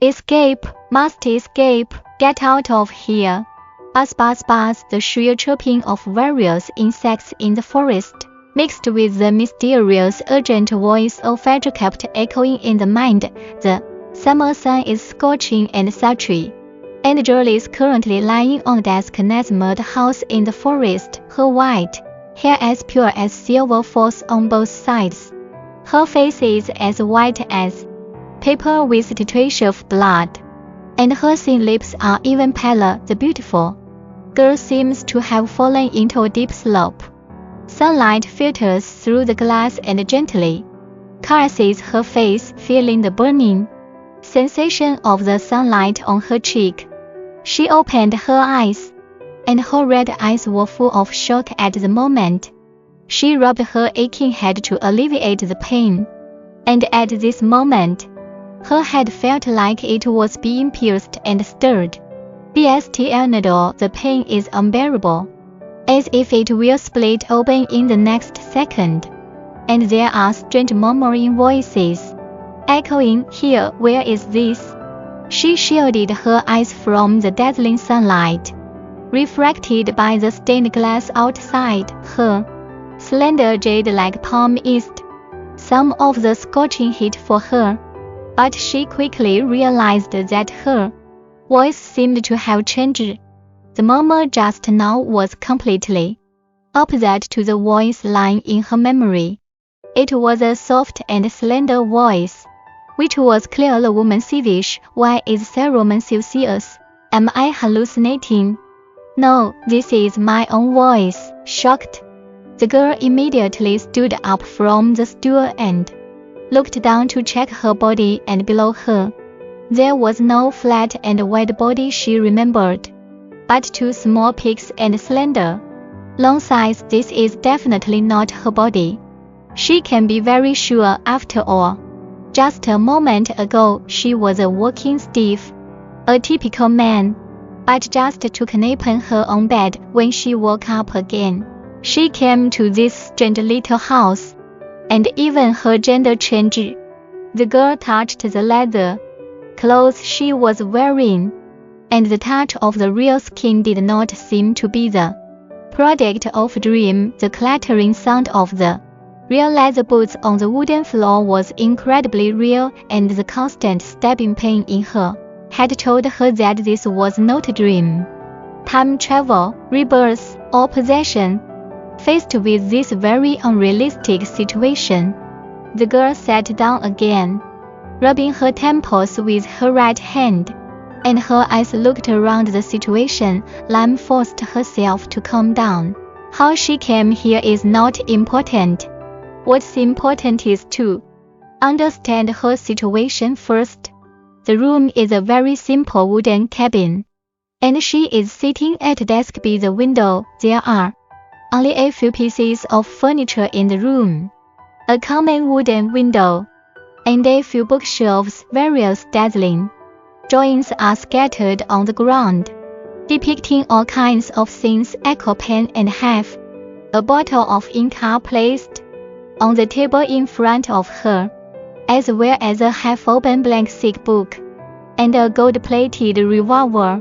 Escape, must escape, get out of here. Buzz, buzz, buzz, the shrill chirping of various insects in the forest, mixed with the mysterious urgent voice of Fedra kept echoing in the mind. The summer sun is scorching and sultry, and Julie is currently lying on a desk near the mud house in the forest, her white hair as pure as silver falls on both sides. Her face is as white as paper with a trace of blood, and her thin lips are even paler. The beautiful girl seems to have fallen into a deep slope. Sunlight filters through the glass and gently caresses her face, feeling the burning sensation of the sunlight on her cheek. She opened her eyes, and her red eyes were full of shock at the moment. She rubbed her aching head to alleviate the pain, and at this moment, her head felt like it was being pierced and stirred. Bstl, the pain is unbearable, as if it will split open in the next second, and there are strange murmuring voices echoing, "Here, where is this?" She shielded her eyes from the dazzling sunlight, refracted by the stained glass outside. Her slender jade-like palm eased some of the scorching heat for her, but she quickly realized that her voice seemed to have changed. The murmur just now was completely opposite to the voice lying in her memory. It was a soft and slender voice, which was clearly a woman's. Why is Saruman so serious? Am I hallucinating? No, this is my own voice. Shocked, the girl immediately stood up from the stool and looked down to check her body, and below her there was no flat and wide body she remembered, but two small peaks and slender, long sides. This is definitely not her body. She can be very sure, after all. Just a moment ago she was a walking stiff, a typical man, but just took a nap in her own bed. When she woke up again, she came to this strange little house, and even her gender changed. The girl touched the leather clothes she was wearing, and the touch of the real skin did not seem to be the product of a dream. The clattering sound of the real leather boots on the wooden floor was incredibly real, and the constant stabbing pain in her head told her that this was not a dream. Time travel, rebirth, or possession. Faced with this very unrealistic situation, the girl sat down again, rubbing her temples with her right hand, and her eyes looked around the situation. Lam forced herself to calm down. How she came here is not important. What's important is to understand her situation first. The room is a very simple wooden cabin, and she is sitting at a desk by the window. There are only a few pieces of furniture in the room, a common wooden window, and a few bookshelves. Various dazzling drawings are scattered on the ground, depicting all kinds of things. Echo pen and half a bottle of ink are placed on the table in front of her, as well as a half-open blank sick book and a gold-plated revolver.